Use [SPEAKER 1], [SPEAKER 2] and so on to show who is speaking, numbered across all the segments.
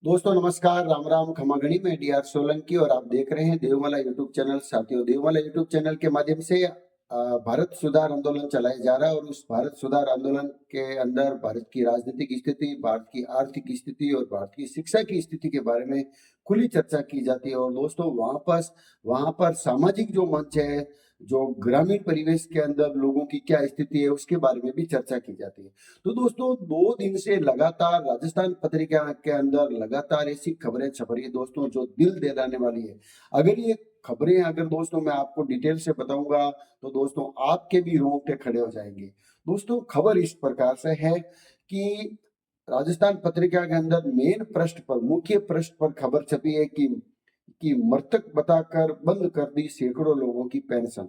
[SPEAKER 1] दोस्तों नमस्कार, राम राम, खमा गणी। मैं डीआर सोलंकी और आप देख रहे हैं देवमाला यूट्यूब चैनल। साथियों, देवमाला यूट्यूब चैनल के माध्यम से भारत सुधार आंदोलन चलाया जा रहा है और उस भारत सुधार आंदोलन के अंदर भारत की राजनीतिक स्थिति, भारत की आर्थिक स्थिति और भारत की शिक्षा की स्थिति के बारे में खुली चर्चा की जाती है। और दोस्तों वहां पर सामाजिक जो मंच है, जो ग्रामीण परिवेश के अंदर लोगों की क्या स्थिति है, उसके बारे में भी चर्चा की जाती है। तो दोस्तों 2 दिन से लगातार राजस्थान पत्रिका के अंदर लगातार ऐसी खबरें छप रही है दोस्तों, जो दिल दहलाने वाली है। अगर ये खबरें अगर दोस्तों मैं आपको डिटेल से बताऊंगा तो दोस्तों आपके भी रोंगटे खड़े हो जाएंगे। दोस्तों खबर इस प्रकार से है कि राजस्थान पत्रिका के अंदर मेन पृष्ठ पर, मुख्य पृष्ठ पर खबर छपी है कि मृतक बताकर बंद कर दी सैकड़ों लोगों की पेंशन।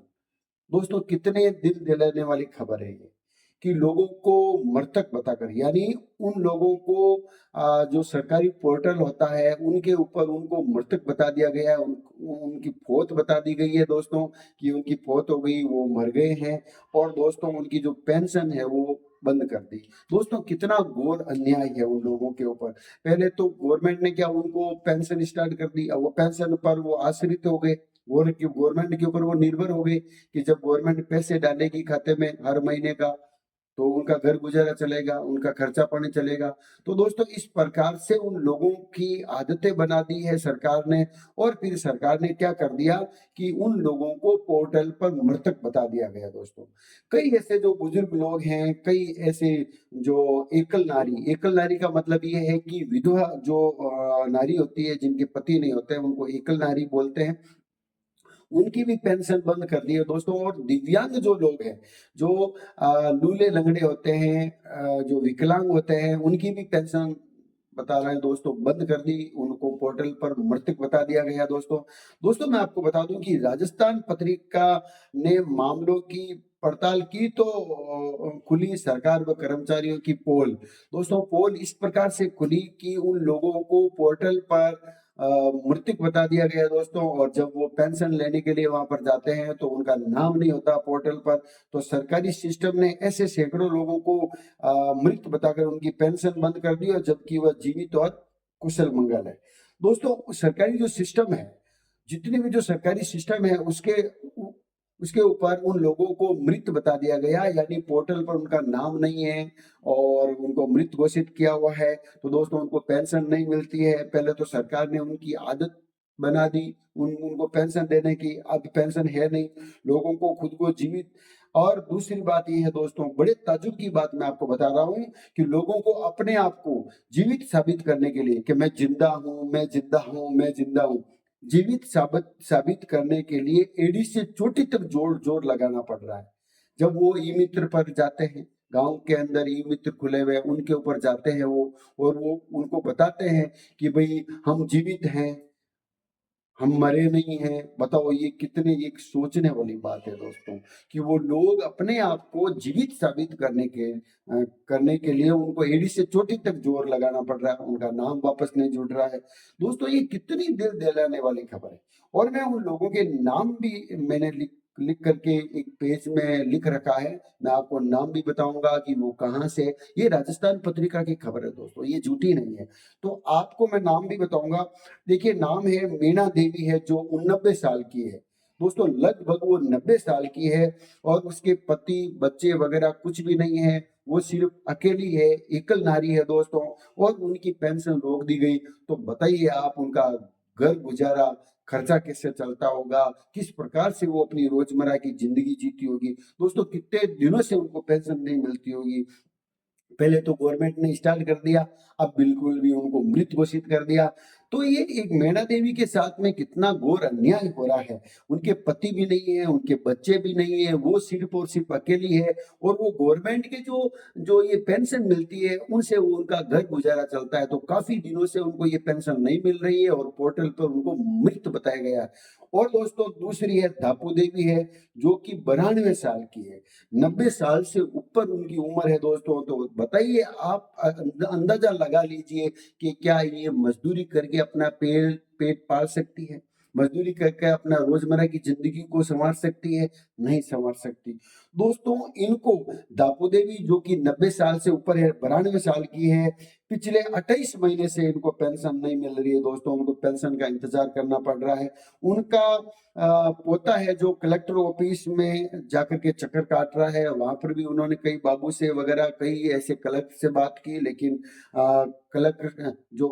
[SPEAKER 1] दोस्तों कितने दिल दहलाने वाली खबर है ये, कि लोगों को मृतक बताकर, यानी उन लोगों को जो सरकारी पोर्टल होता है उनके ऊपर उनको मृतक बता दिया गया है, उनकी फौत बता दी गई है दोस्तों, कि उनकी फौत हो गई, वो मर गए हैं। और दोस्तों उनकी जो पेंशन है वो बंद कर दी। दोस्तों कितना घोर अन्याय है उन लोगों के ऊपर। पहले तो गवर्नमेंट ने क्या, उनको पेंशन स्टार्ट कर दी, अब वो पेंशन पर वो आश्रित हो गए, गवर्नमेंट के ऊपर वो निर्भर हो गए कि जब गवर्नमेंट पैसे डालेगी खाते में हर महीने का, तो उनका घर गुजारा चलेगा, उनका खर्चा पानी चलेगा। तो दोस्तों इस प्रकार से उन लोगों की आदतें बना दी है सरकार ने। और फिर सरकार ने क्या कर दिया कि उन लोगों को पोर्टल पर मृतक बता दिया गया दोस्तों। कई ऐसे जो बुजुर्ग लोग हैं, कई ऐसे जो एकल नारी का मतलब ये है कि विधवा जो नारी होती है, जिनके पति नहीं होते हैं, उनको एकल नारी बोलते हैं। उनकी भी पेंशन बंद कर दी है दोस्तों। और दिव्यांग जो लोग हैं, जो लूले लंगड़े होते हैं, जो विकलांग होते हैं, उनकी भी पेंशन बता रहे हैं दोस्तों बंद कर दी, उनको पोर्टल पर मृतक बता दिया गया दोस्तों। दोस्तों मैं आपको बता दूं कि राजस्थान पत्रिका ने मामलों की पड़ताल की तो खुली सरकार व कर्मचारियों की पोल। दोस्तों पोल इस प्रकार से खुली कि उन लोगों को पोर्टल पर मृतक बता दिया गया दोस्तों। और जब वो पेंशन लेने के लिए वहां पर जाते हैं तो उनका नाम नहीं होता पोर्टल पर। तो सरकारी सिस्टम ने ऐसे सैकड़ों लोगों को मृत बताकर उनकी पेंशन बंद कर दी, और जबकि वह जीवित और कुशल मंगल है। दोस्तों सरकारी जो सिस्टम है, जितने भी जो सरकारी सिस्टम है, उसके ऊपर उन लोगों को मृत बता दिया गया, यानी पोर्टल पर उनका नाम नहीं है और उनको मृत घोषित किया हुआ है। तो दोस्तों उनको पेंशन नहीं मिलती है। पहले तो सरकार ने उनकी आदत बना दी उनको पेंशन देने की, अब पेंशन है नहीं, लोगों को खुद को जीवित। और दूसरी बात ये है दोस्तों, बड़े ताज्जुब की बात मैं आपको बता रहा हूँ, कि लोगों को अपने आप को जीवित साबित करने के लिए कि मैं जिंदा हूँ, मैं जिंदा हूँ, मैं जिंदा हूँ, जीवित साबित करने के लिए एड़ी से चोटी तक जोर जोर लगाना पड़ रहा है। जब वो ई मित्र पर जाते हैं, गांव के अंदर ई मित्र खुले हुए उनके ऊपर जाते हैं वो, और वो उनको बताते हैं कि भाई हम जीवित हैं, हम मरे नहीं हैं। बताओ ये कितने एक सोचने वाली बात है दोस्तों, कि वो लोग अपने आप को जीवित साबित करने के लिए उनको एड़ी से चोटी तक जोर लगाना पड़ रहा है, उनका नाम वापस नहीं जुड़ रहा है। दोस्तों ये कितनी दिल दहलाने वाली खबर है। और मैं उन लोगों के नाम भी मैंने लिख लिख करके एक पेज में लिख रखा है। मैं आपको नाम भी बताऊंगा कि वो कहाँ से। ये राजस्थान पत्रिका की खबर है दोस्तों, ये झूठी नहीं है। तो आपको मैं नाम भी बताऊंगा। देखिए नाम है मीणा देवी है, जो 89 साल की है दोस्तों, लगभग वो 90 साल की है। और उसके पति बच्चे वगैरह कुछ भी नहीं है, वो सिर्फ अकेली है, एकल नारी है दोस्तों। और उनकी पेंशन रोक दी गई। तो बताइए आप, उनका घर गुजारा, खर्चा कैसे चलता होगा, किस प्रकार से वो अपनी रोजमर्रा की जिंदगी जीती होगी दोस्तों, कितने दिनों से उनको पेंशन नहीं मिलती होगी। पहले तो गवर्नमेंट ने स्टार्ट कर दिया, अब बिल्कुल भी उनको मृत घोषित कर दिया। तो ये एक मैना देवी के साथ में कितना घोर अन्याय हो रहा है। उनके पति भी नहीं है, उनके बच्चे भी नहीं है, वो सिर्फ और सिर्फ अकेली है। और वो गवर्नमेंट के जो जो ये पेंशन मिलती है उनसे वो उनका घर गुजारा चलता है। तो काफी दिनों से उनको ये पेंशन नहीं मिल रही है और पोर्टल पर उनको मृत बताया गया है। और दोस्तों दूसरी है धापू देवी है, जो कि 92 साल की है, 90 साल से ऊपर उनकी उम्र है दोस्तों। तो बताइए आप, अंदाजा लगा लीजिए कि क्या ये मजदूरी करके अपना पेट पेट पाल सकती है, मजदूरी करके अपना रोजमर्रा की जिंदगी को संवार सकती है? नहीं संवार सकती। दोस्तों इनको दापू देवी जो कि 90 साल से ऊपर है, 92 साल की है, पिछले 28 महीने से इनको पेंशन नहीं मिल रही है दोस्तों, उनको पेंशन का इंतजार करना पड़ रहा है। उनका पोता है जो कलेक्टर ऑफिस में जाकर के चक्कर काट रहा है, वहां पर भी उन्होंने कई बाबू से वगैरह कई ऐसे कलेक्टर से बात की, लेकिन कलेक्टर जो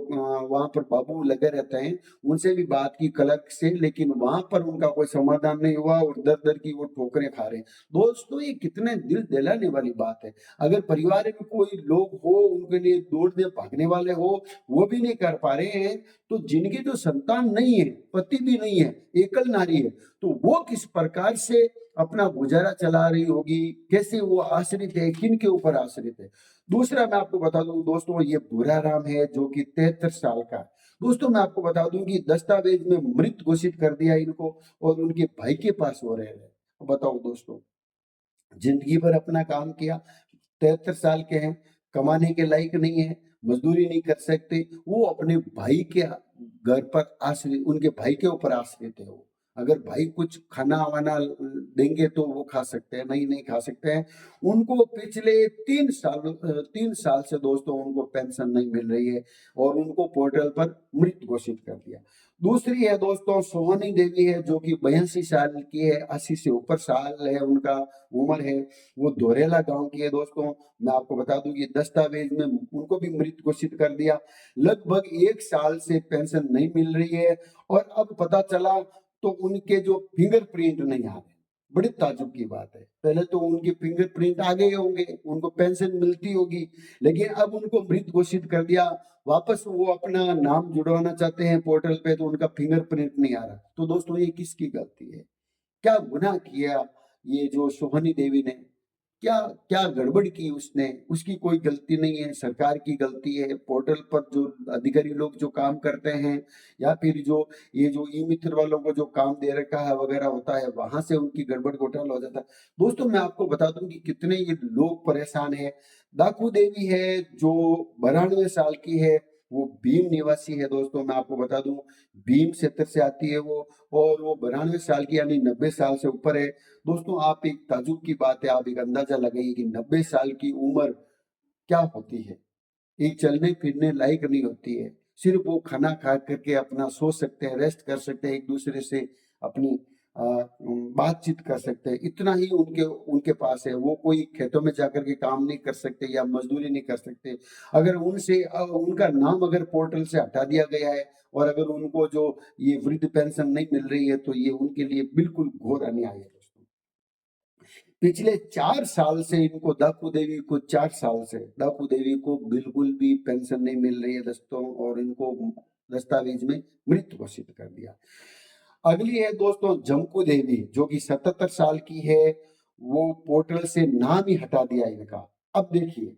[SPEAKER 1] वहां पर बाबू लगे रहते हैं उनसे भी बात की कलेक्टर से, लेकिन वहां पर उनका कोई समाधान नहीं हुआ और दर दर की वो ठोकरें खा रहे हैं। दोस्तों ये कितने दिल दहलाने वाली बात है। अगर परिवार में कोई लोग हो उनके लिए दौड़ने भागने वाले हो, वो भी नहीं कर पा रहे हैं, तो जिनकी जो संतान नहीं है, पति भी नहीं है, एकल नारी है, तो वो किस प्रकार से अपना गुजारा चला रही होगी, कैसे वो आश्रित है, किन के ऊपर आश्रित है। दूसरा मैं आपको बता दूं दोस्तों, ये भूरा राम है जो कि 73 साल का है। दोस्तों मैं आपको बता दूं कि दस्तावेज में मृत घोषित कर दिया इनको और उनके भाई के पास वो रह रहे। बताओ दोस्तों, जिंदगी भर अपना काम किया, 73 साल के हैं, कमाने के लायक नहीं है, मजदूरी नहीं कर सकते, वो अपने भाई के घर पर आश्रित, उनके भाई के ऊपर आश्रित है वो। अगर भाई कुछ खाना वाना देंगे तो वो खा सकते हैं, नहीं नहीं खा सकते हैं। उनको पिछले 3 साल से दोस्तों उनको पेंशन नहीं मिल रही है और उनको पोर्टल पर मृत घोषित कर दिया। दूसरी है दोस्तों सोहनी देवी है जो कि 82 साल की है, 80 से ऊपर साल है उनका उम्र है। वो दोरेला गांव की है दोस्तों। मैं आपको बता दूं कि दस्तावेज में उनको भी मृत घोषित कर दिया। लगभग 1 साल से पेंशन नहीं मिल रही है और अब पता चला तो उनके जो फिंगरप्रिंट नहीं आ रहे। बड़ी ताज्जुब की बात है, पहले तो उनके फिंगरप्रिंट आ गए होंगे, उनको पेंशन मिलती होगी, लेकिन अब उनको मृत घोषित कर दिया। वापस वो अपना नाम जुड़वाना चाहते हैं पोर्टल पे तो उनका फिंगरप्रिंट नहीं आ रहा। तो दोस्तों ये किसकी गलती है? क्या गुनाह किया ये जो सोहनी देवी ने? क्या क्या गड़बड़ की उसने? उसकी कोई गलती नहीं है, सरकार की गलती है। पोर्टल पर जो अधिकारी लोग जो काम करते हैं या फिर जो ये जो ई मित्र वालों को जो काम दे रखा है वगैरह होता है, वहां से उनकी गड़बड़ घोटाला हो जाता है। दोस्तों मैं आपको बता दूं कि कितने ये लोग परेशान है। दाकू देवी है जो 92 साल की है, वो भीम निवासी है दोस्तों। मैं आपको बता दूं भीम क्षेत्र से आती है वो, और वो 92 साल की यानी 90 साल से ऊपर है। दोस्तों आप एक ताजुब की बात है, आप एक अंदाजा लगाइए कि 90 साल की उम्र क्या होती है। एक चलने फिरने लायक नहीं होती है, सिर्फ वो खाना खा करके अपना सो सकते हैं, रेस्ट कर सकते हैं, एक दूसरे से अपनी बातचीत कर सकते हैं, इतना ही उनके उनके पास है। वो कोई खेतों में जाकर के काम नहीं कर सकते या मजदूरी नहीं कर सकते। अगर उनसे उनका नाम अगर पोर्टल से हटा दिया गया है और अगर उनको जो ये वृद्ध पेंशन नहीं मिल रही है तो ये उनके लिए बिल्कुल घोर अन्याय है दोस्तों। पिछले 4 साल से इनको दाकू देवी को 4 साल से दाकू देवी को बिल्कुल भी पेंशन नहीं मिल रही है दोस्तों, और इनको दस्तावेज में मृत घोषित कर दिया। अगली है दोस्तों जमकू देवी जो कि 77 साल की है। वो पोर्टल से नाम ही हटा दिया इनका। अब देखिए,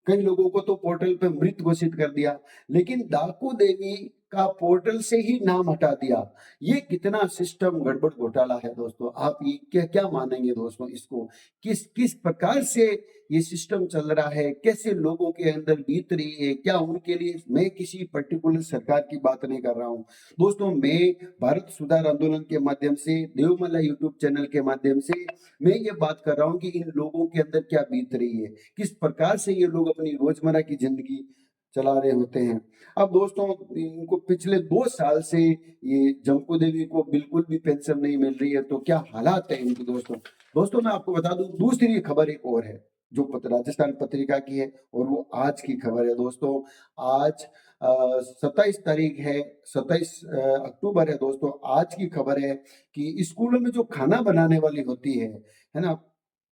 [SPEAKER 1] कई लोगों को तो पोर्टल पे मृत घोषित कर दिया, लेकिन दाकू देवी का पोर्टल से ही नाम हटा दिया। ये कितना सिस्टम गड़बड़ घोटाला है दोस्तों। आप ये क्या क्या मानेंगे दोस्तों इसको? किस किस प्रकार से ये सिस्टम चल रहा है, कैसे लोगों के अंदर बीत रही है, क्या उनके लिए? मैं किसी पर्टिकुलर सरकार की बात नहीं कर रहा हूँ दोस्तों, मैं भारत सुधार आंदोलन के माध्यम से, देवमाला यूट्यूब चैनल के माध्यम से मैं ये बात कर रहा हूँ कि इन लोगों के अंदर क्या बीत रही है, किस प्रकार से ये लोग अपनी रोजमर्रा की जिंदगी चला रहे होते हैं। अब दोस्तों इनको पिछले 2 साल से ये जमकू देवी को बिल्कुल भी पेंशन नहीं मिल रही है, तो क्या हालात है इनकी दोस्तों। दोस्तों मैं आपको बता दूं दूसरी खबर एक और है जो राजस्थान पत्रिका की है, और वो आज की खबर है दोस्तों। आज 27 तारीख है, 27 अक्टूबर है दोस्तों। आज की खबर है कि स्कूलों में जो खाना बनाने वाली होती है ना,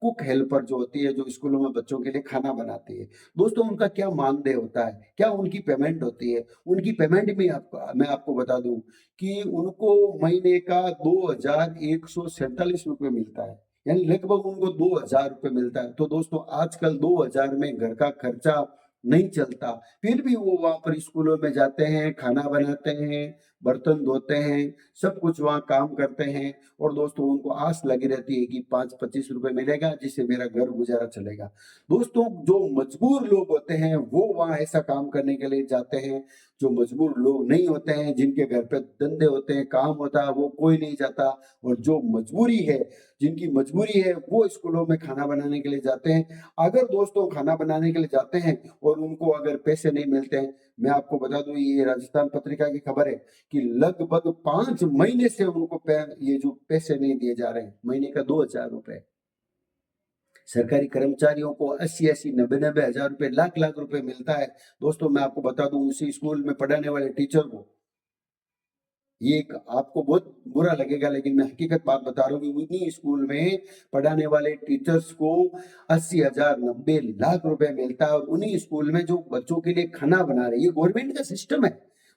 [SPEAKER 1] कुक हेल्पर जो होती है, जो स्कूलों में बच्चों के लिए खाना बनाती है दोस्तों, उनका क्या मानदेय होता है, क्या उनकी पेमेंट होती है? उनकी पेमेंट भी मैं आपको बता दूं कि उनको महीने का 2147 रुपये मिलता है, यानी लगभग उनको 2000 रुपये मिलता है। तो दोस्तों आजकल 2000 में घर का खर्चा नहीं चलता, फिर भी वो वहां पर स्कूलों में जाते हैं, खाना बनाते हैं, बर्तन धोते हैं, सब कुछ वहाँ काम करते हैं और दोस्तों उनको आस लगी रहती है कि 5-25 रुपए मिलेगा जिससे मेरा घर गुजारा चलेगा। दोस्तों जो मजबूर लोग होते हैं वो वहाँ ऐसा काम करने के लिए जाते हैं, जो मजबूर लोग नहीं होते हैं, जिनके घर पे धंधे होते हैं, काम होता है, वो कोई नहीं जाता। और जो मजबूरी है, जिनकी मजबूरी है वो स्कूलों में खाना बनाने के लिए जाते हैं। अगर दोस्तों खाना बनाने के लिए जाते हैं और उनको अगर पैसे नहीं मिलते हैं, मैं आपको बता दूं ये राजस्थान पत्रिका की खबर है कि लगभग 5 महीने से उनको ये जो पैसे नहीं दिए जा रहे हैं, महीने का 2,000 रुपए। सरकारी कर्मचारियों को 80-80, 90-90 हजार रुपए, लाख-लाख रुपए मिलता है। दोस्तों मैं आपको बता दूं उसी स्कूल में पढ़ाने वाले टीचर को, ये एक आपको बहुत बुरा लगेगा लेकिन मैं हकीकत बात बता रहा हूँ कि उन्हीं स्कूल में पढ़ाने वाले टीचर्स को 80,000, 90 लाख रुपए मिलता है और उन्हीं स्कूल में जो बच्चों के लिए खाना बना रहे हैं, ये गवर्नमेंट का सिस्टम है,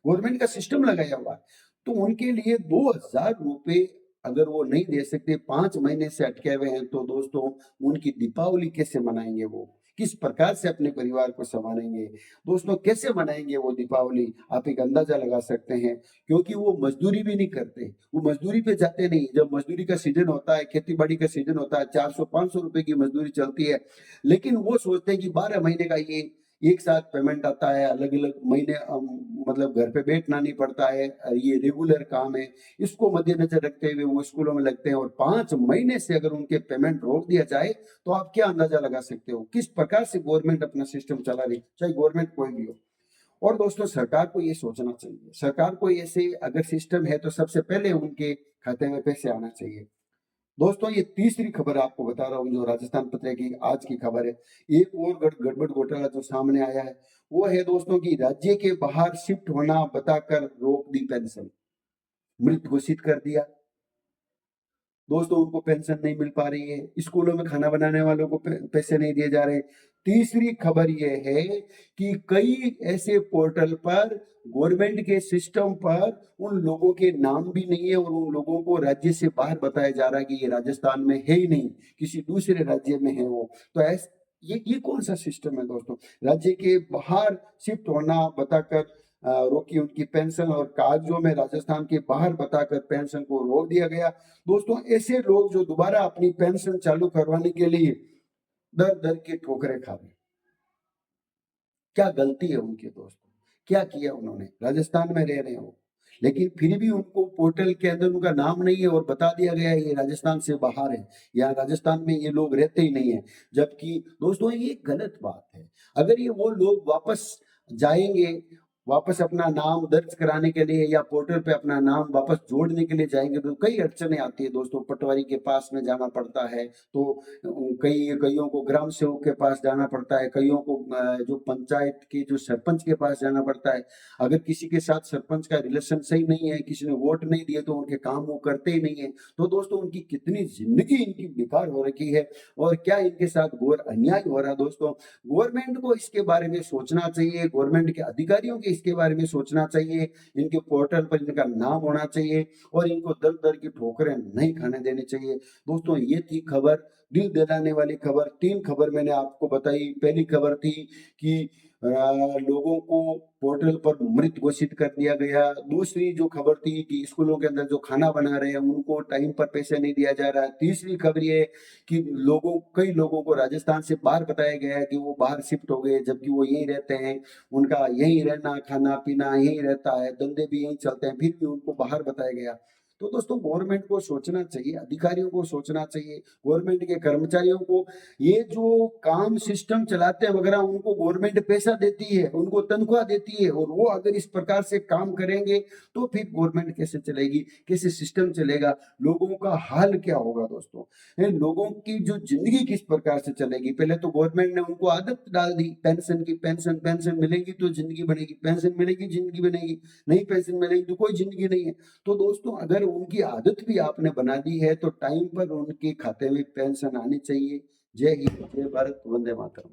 [SPEAKER 1] गवर्नमेंट का सिस्टम लगाया हुआ है। तो उनके लिए 2,000 रुपए अगर वो नहीं दे सकते, 5 महीने से अटके हुए हैं, तो दोस्तों उनकी दीपावली कैसे मनाएंगे वो, किस प्रकार से अपने परिवार को संभालेंगे, दोस्तों कैसे मनाएंगे वो दीपावली, आप एक अंदाजा लगा सकते हैं। क्योंकि वो मजदूरी भी नहीं करते, वो मजदूरी पे जाते नहीं। जब मजदूरी का सीजन होता है, खेती बाड़ी का सीजन होता है, 400-500 रुपए की मजदूरी चलती है, लेकिन वो सोचते हैं कि 12 महीने का ये एक साथ पेमेंट आता है, अलग अलग महीने मतलब घर पे बैठना नहीं पड़ता है, ये रेगुलर काम है, इसको मद्देनजर रखते हुए वो स्कूलों में लगते हैं। और 5 महीने से अगर उनके पेमेंट रोक दिया जाए तो आप क्या अंदाजा लगा सकते हो किस प्रकार से गवर्नमेंट अपना सिस्टम चला रही, चाहे गवर्नमेंट कोई भी हो। और दोस्तों सरकार को ये सोचना चाहिए, सरकार को ऐसे अगर सिस्टम है तो सबसे पहले उनके खाते में पैसे आना चाहिए। दोस्तों ये तीसरी खबर आपको बता रहा हूँ जो राजस्थान पत्रिका की आज की खबर है। एक और गड़बड़ घोटाला जो सामने आया है वो है दोस्तों की राज्य के बाहर शिफ्ट होना बताकर रोक दी पेंशन, मृत घोषित कर दिया। दोस्तों उनको पेंशन नहीं मिल पा रही है, स्कूलों में खाना बनाने वालों को पैसे नहीं दिए जा रहे। तीसरी खबर यह है कि कई ऐसे पोर्टल पर गवर्नमेंट के सिस्टम पर उन लोगों के नाम भी नहीं है और उन लोगों को राज्य से बाहर बताया जा रहा है कि ये राजस्थान में है ही नहीं, किसी दूसरे राज्य में है वो। तो ऐसे ये कौन सा सिस्टम है दोस्तों, राज्य के बाहर शिफ्ट होना बताकर रोकी उनकी पेंशन और कागजों में राजस्थान के बाहर बताकर पेंशन को रोक दिया गया। दोस्तों ऐसे लोग जो दोबारा अपनी पेंशन चालू करवाने के लिए दर दर की ठोकरें खा रहे हैं, क्या गलती है उनकी दोस्तों, क्या किया उन्होंने, राजस्थान में रह रहे हो लेकिन फिर भी उनको पोर्टल के अंदर उनका नाम नहीं है और बता दिया गया है ये राजस्थान से बाहर है, या राजस्थान में ये लोग रहते ही नहीं है। जबकि दोस्तों ये गलत बात है। अगर ये वो लोग वापस जाएंगे, वापस अपना नाम दर्ज कराने के लिए या पोर्टल पे अपना नाम वापस जोड़ने के लिए जाएंगे तो कई अड़चने आती है दोस्तों, पटवारी के पास में जाना पड़ता है, तो कईयों को ग्राम सेवक के पास जाना पड़ता है, कईयों को जो पंचायत के जो सरपंच के पास जाना पड़ता है। अगर किसी के साथ सरपंच का रिलेशन सही नहीं है, किसी ने वोट नहीं दिए तो उनके काम वो करते ही नहीं है। तो दोस्तों उनकी कितनी जिंदगी इनकी बेकार हो रखी है और क्या इनके साथ घोर अन्याय हो रहा है। दोस्तों गवर्नमेंट को इसके बारे में सोचना चाहिए, गवर्नमेंट के अधिकारियों के इसके बारे में सोचना चाहिए, इनके पोर्टल पर इनका नाम होना चाहिए और इनको दर दर की ठोकरें नहीं खाने देनी चाहिए। दोस्तों ये थी खबर, दिल दहलाने वाली खबर। 3 खबर मैंने आपको बताई। पहली खबर थी कि लोगों को पोर्टल पर मृत घोषित कर दिया गया। दूसरी जो खबर थी कि स्कूलों के अंदर जो खाना बना रहे हैं उनको टाइम पर पैसे नहीं दिया जा रहा है। तीसरी खबर ये कि कई लोगों को राजस्थान से बाहर बताया गया है कि वो बाहर शिफ्ट हो गए जबकि वो यहीं रहते हैं, उनका यहीं रहना खाना पीना यहीं रहता है, धंधे भी यहीं चलते हैं, फिर भी उनको बाहर बताया गया। तो दोस्तों गवर्नमेंट को सोचना चाहिए, अधिकारियों को सोचना चाहिए, गवर्नमेंट के कर्मचारियों को, ये जो काम सिस्टम चलाते हैं वगैरह उनको गवर्नमेंट पैसा देती है, उनको तनख्वाह देती है और वो अगर इस प्रकार से काम करेंगे तो फिर गवर्नमेंट कैसे चलेगी, कैसे सिस्टम चलेगा, लोगों का हाल क्या होगा दोस्तों, लोगों की जो जिंदगी किस प्रकार से चलेगी। पहले तो गवर्नमेंट ने उनको आदत डाल दी पेंशन की, पेंशन पेंशन मिलेगी तो जिंदगी बनेगी, पेंशन मिलेगी जिंदगी बनेगी, नहीं पेंशन मिलेगी तो कोई जिंदगी नहीं है। तो दोस्तों अगर उनकी आदत भी आपने बना दी है तो टाइम पर उनके खाते में पेंशन आनी चाहिए। जय हिंद, जय भारत, वंदे मातरम।